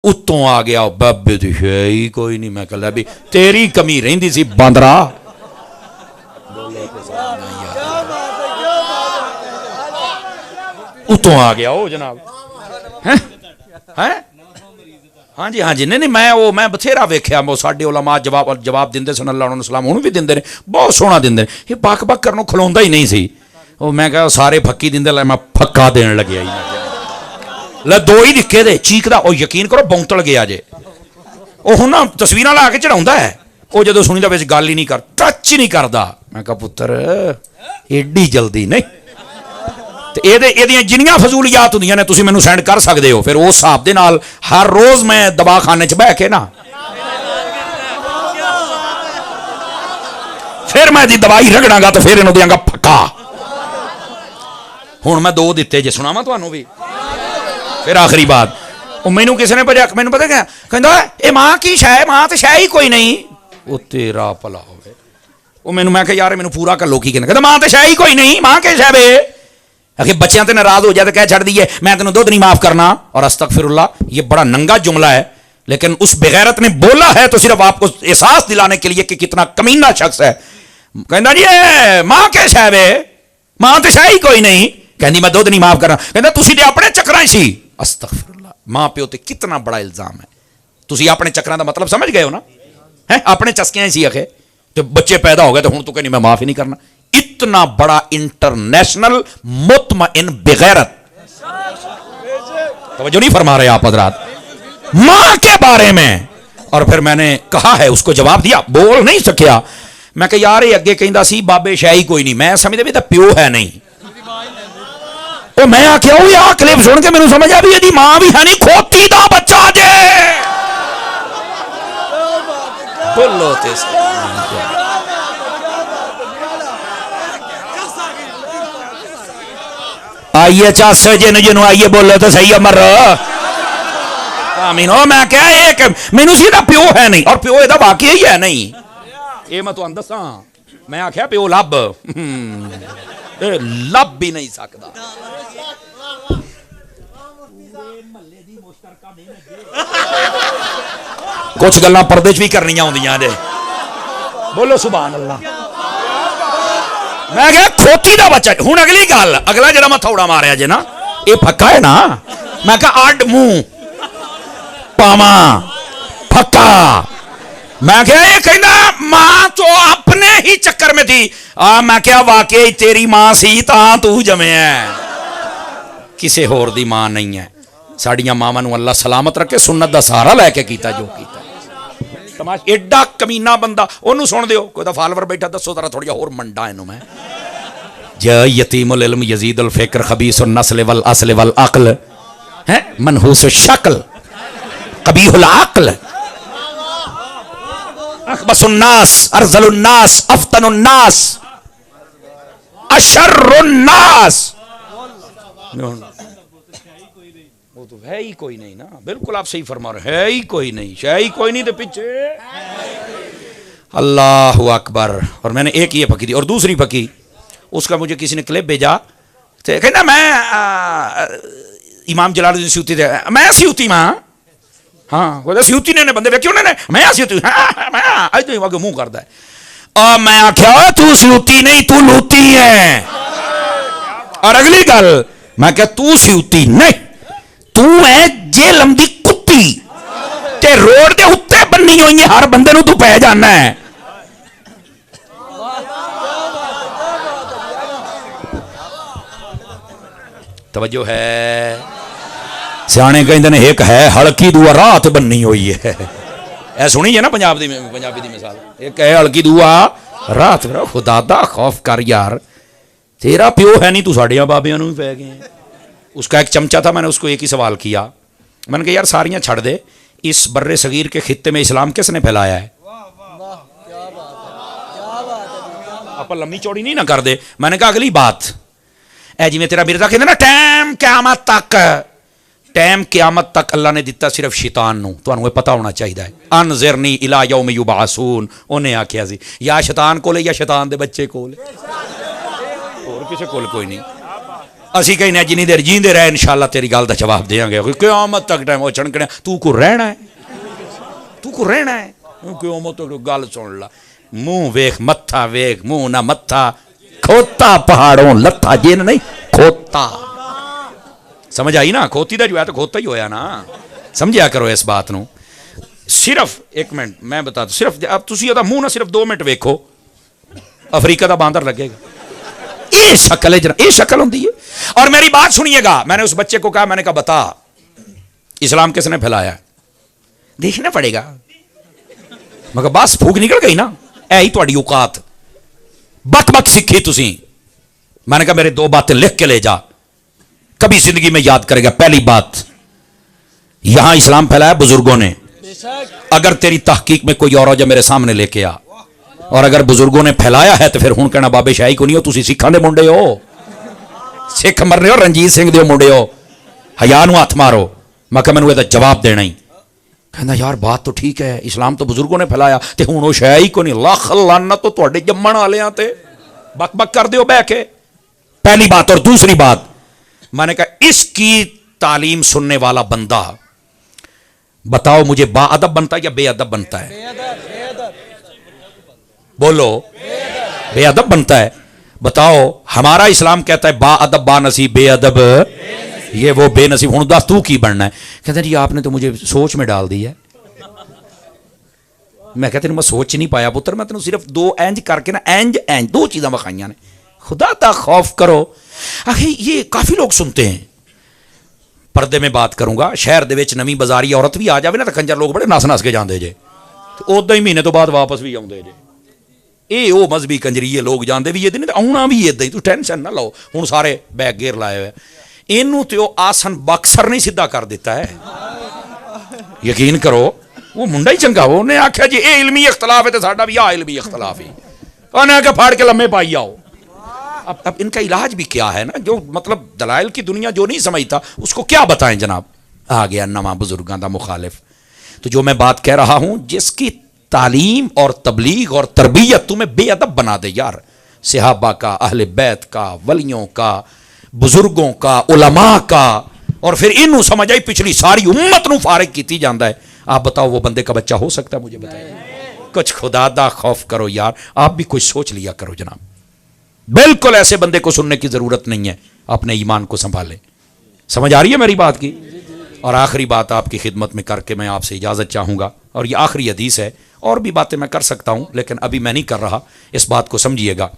اتوں آ گیا بابے تو ہے ہی کوئی نہیں. میں کہا بھی تیری کمی رہندی سی باندرا. اتوں آ گیا وہ جناب. ہاں جی نہیں میں بتھیرا ویکھیا وہ ساڈے علماء جواب دیندے سن اللہ علیہ وسلم ہن بھی دیندے نے بہت سونا دیندے نے. یہ بک بک کرنوں کھلوندا ہی نہیں سی. وہ میں کہا سارے پھکی دیندے لے میں پھکا دین لگیا ہی لے دو ہی نکے دے چیکدا. او یقین کرو بونتل گیا جے. او ہن تصویراں لا کے چڑھاوندا ہے. او جدوں سنی دا وچ گل ہی نہیں کر ٹچ نہیں کردا. میں کہا پتر ایڈی جلدی نہیں. یہ جنیاں فضولیات ہوندیاں نے تسی مینوں سینڈ کر سکدے ہو. پھر اس حساب دے نال ہر روز میں دبا خانے چ بیٹھ کے نا پھر میں دی دوائی رگڑاں گا تو پھر انہوں دیاں گا پھکا. ہن میں دو دتے جے سناواں تانوں بھی. پھر آخری بات او مینوں کسی نے بھجا مینوں پتہ کیا کہندا اے ماں کی شے ماں تے شے ہی کوئی نہیں. او تیرا بھلا ہوے. او مینوں میں کہ یار مینوں پورا کلو کی کہندا ماں تے شے ہی کوئی نہیں. ماں کے شے وے کہ بچیاں تے ناراض ہو جائے تو کہہ چھڑ دیے میں تینوں دودھ نہیں معاف کرنا. اور استغفر اللہ یہ بڑا ننگا جملہ ہے لیکن اس بغیرت نے بولا ہے تو صرف آپ کو احساس دلانے کے لیے کہ کتنا کمینہ شخص ہے. کہندا جی ماں کے شے وے ماں تے شے ہی کوئی نہیں. کہندی میں دودھ نہیں معاف کرنا. کہندا تسی تے اپنے چکراں سی. استغفر اللہ. ماں پیو تے کتنا بڑا الزام ہے. تسی اپنے چکراں دا مطلب سمجھ گئے ہو نا. اپنے چسکیاں ہی سی اکھے تو بچے پیدا ہو گئے تو ہن تو کہنی میں معاف ہی نہیں کرنا. اتنا بڑا انٹرنیشنل مطمئن بغیرت. توجہ نہیں فرما رہے آپ حضرات ماں کے بارے میں. اور پھر میں نے کہا ہے اس کو جواب دیا بول نہیں سکیا. میں کہ یار یہ اگے کہندا سی بابے شے ہی کوئی نہیں. میں سمجھدا بھی تے پیو ہے نہیں. او میں آکھیا او یہ کلپ سن کے مینوں سمجھ آ بھی ایدی ماں بھی ہے نہیں کھوتی دا بچہ جے. بولو تے آئیے چاس جنوں آئیے بولو تو صحیح امر آمین. میں کہا ایک مینوں سیدھا پیو ہے نہیں اور پیو ادا واقعی ہی ہے نہیں. یہ میں تو دساں میں آخیا پیو لب لب بھی نہیں سکتا. کچھ گلاں پردے چ بھی کرنیاں ہوندیاں نے. بولو سبحان اللہ. میں کہا کھوتی دا بچہ. ہوں اگلی گل اگلا جڑا میں تھوڑا ماریا جے نا یہ پھکا ہے نا. میں کہا اڈ منہ پاواں پھکا. میں کہا یہ کہنا ماں تو اپنے ہی چکر میں تھی. میں کہا واقعی تیری ماں سی تاں تو جمے ہے کسے ہور دی ماں نہیں ہے. ساڑیاں ماواں نو اللہ سلامت رکھے سنت دا سہارا لے کے کیتا جو کیتا. تماش ایڈا کمینہ بندہ اونوں سن دیو کوئی دا فالوور بیٹھا دسو ذرا تھوڑا اور منڈا اینو میں. جا یتیم العلم یزید الفکر خبیث النسل والاصل والعقل منحوس الشکل قبیح العقل اخبث الناس ارذل الناس افتن الناس اشر الناس. وہ تو ہے ہی کوئی نہیں نا. بالکل آپ صحیح فرما رہے ہے ہی کوئی نہیں شے ہی کوئی نہیں تو پیچھے اللہ اکبر. اور میں نے ایک یہ پکی دی اور دوسری پکی اس کا مجھے کسی نے کلپ بھیجا کہنا میں امام جلال الدین سیوطی دے میں سیوطی ماں ہاں سیوطی نے بندے ویکھے انہوں نے میں سیوطی میں اج تو منہ کردا ہے. اور میں آخیا تو سیوطی نہیں تو لوتی ہے. اور اگلی گل میں کہ تو سیوطی نہیں تو ہے جیلم دی کتی تے روڈ دے اتے بننی ہوئی ہر بندے نو تو پہ جانا ہے. توجہ ہے سیانے کہندے نے ایک ہے ہلکی دعا رات بننی ہوئی ہے. اے سنی ہے نا پنجابی دی مثال. ایک ہے ہلکی دعا رات. خدا دا خوف کر یار تیرا پیو ہے نہیں تو ساڈیاں بابیاں نو بھی پہ گئے ہیں. اس کا ایک چمچہ تھا میں نے اس کو ایک ہی سوال کیا میں نے کہا یار ساریاں چھڑ دے اس بر صغیر کے خطے میں اسلام کس نے پھیلایا ہے. آپ لمبی چوڑی نہیں نہ کر دے. میں نے کہا اگلی بات اے جی میں تیرا مرزا کہتے نا ٹائم قیامت تک اللہ نے دیتا صرف شیطان نو. تو انہوں پتہ ہونا چاہیے انذرنی الی یوم یبعثون. انہیں آکھیا سی یا شیطان کولے یا شیطان دے بچے کولے اور کسے کول کوئی نہیں. اسی کہنے جنی دیر جیندے رہے انشاءاللہ تیری گل دا جواب دیاں گے قیامت تک ٹائم وہ چھنکنے تو کو رہنا ہے قیامت تک گل سن لا منہ ویکھ متھا ویکھ منہ نہ متھا کھوتا پہاڑوں لتھا جن نہیں کھوتا سمجھ آئی نا کھوتی دا جو ہے تو کھوتا ہی ہویا نا سمجھیا کرو اس بات نو صرف ایک منٹ میں بتا دوں صرف اب تسی دا منہ نہ صرف 2 منٹ ویکھو افریقہ دا باندر لگے گا یہ شکل ہے جناب یہ شکل ہوتی ہے اور میری بات سنیے گا میں نے اس بچے کو کہا میں نے کہا بتا اسلام کس نے پھیلایا دیکھنا پڑے گا مگر بس پھوک نکل گئی نا اے ہی تہاڈی اوقات بک بک سیکھی تسی میں نے کہا میرے 2 باتیں لکھ کے لے جا کبھی زندگی میں یاد کرے گا پہلی بات یہاں اسلام پھیلایا بزرگوں نے اگر تیری تحقیق میں کوئی اور ہو جا میرے سامنے لے کے آ اور اگر بزرگوں نے پھیلایا ہے تو پھر ہن کہنا بابے شاہی کو نہیں ہو تسی سکھاں دے منڈے ہو سکھ مر رہے ہو رنجیت سنگھ دے منڈے ہو حیا نو ہاتھ مارو میں کہ مینوں یہ جواب دینا ہی کہنا یار بات تو ٹھیک ہے اسلام تو بزرگوں نے پھیلایا تے ہن او شاہی کو نہیں لاکھ لعنت تو تواڈے جمن والیاں تے بک بک کر دیو بیٹھ کے پہلی بات اور دوسری بات میں نے کہا اس کی تعلیم سننے والا بندہ بتاؤ مجھے با ادب بنتا ہے یا بے ادب بنتا ہے بولو بے ادب بنتا ہے بتاؤ ہمارا اسلام کہتا ہے با ادب با نصیب بے ادب یہ وہ بے نصیب ہوں دس تو کی بننا ہے کہتے ہیں جی آپ نے تو مجھے سوچ میں ڈال دی ہے میں کہتے ہیں میں سوچ نہیں پایا پتر میں تینوں صرف 2 اینج کر کے نا اینج 2 چیزاں بخائیاں نے خدا تا خوف کرو آخر یہ کافی لوگ سنتے ہیں پردے میں بات کروں گا شہر دے وچ نویں بازاری عورت بھی آ جاوے نا تو کنجر لوگ بڑے نس نس کے جاندے جے ادا ہی مہینے تو بعد واپس بھی آؤندے جے اے او مذہبی کنجریے لوگ جاندے بھی یہ نہیں آنا بھی ادا ہی تو ٹینشن نہ لو ہوں سارے بیگ گیئر لائے ہوئے اینوں تے او آسن باکسر نہیں سیدھا کر دیتا ہے یقین کرو وہ منڈا ہی چنگا وہ انہیں آکھیا جی اے علمی اختلاف ہے تے ساڈا بھی آ علمی اختلاف ہی انہیں آ کے پھاڑ کے لمے پائی آؤ اب ان کا علاج بھی کیا ہے نا جو مطلب دلائل کی دنیا جو نہیں سمجھتا اس کو کیا بتائیں جناب آ گیا نواں بزرگاں دا مخالف تو جو میں بات کہہ رہا ہوں جس کی تعلیم اور تبلیغ اور تربیت تمہیں بے ادب بنا دے یار صحابہ کا اہل بیت کا ولیوں کا بزرگوں کا علماء کا اور پھر انہوں سمجھ آئی پچھلی ساری امت نو فارغ کیتی جاندہ ہے آپ بتاؤ وہ بندے کا بچہ ہو سکتا ہے مجھے بتائیے کچھ خدا دا خوف کرو یار آپ بھی کچھ سوچ لیا کرو جناب بالکل ایسے بندے کو سننے کی ضرورت نہیں ہے اپنے ایمان کو سنبھالے سمجھ آ رہی ہے میری بات کی اور آخری بات آپ کی خدمت میں کر کے میں آپ سے اجازت چاہوں گا اور یہ آخری حدیث ہے اور بھی باتیں میں کر سکتا ہوں لیکن ابھی میں نہیں کر رہا اس بات کو سمجھیے گا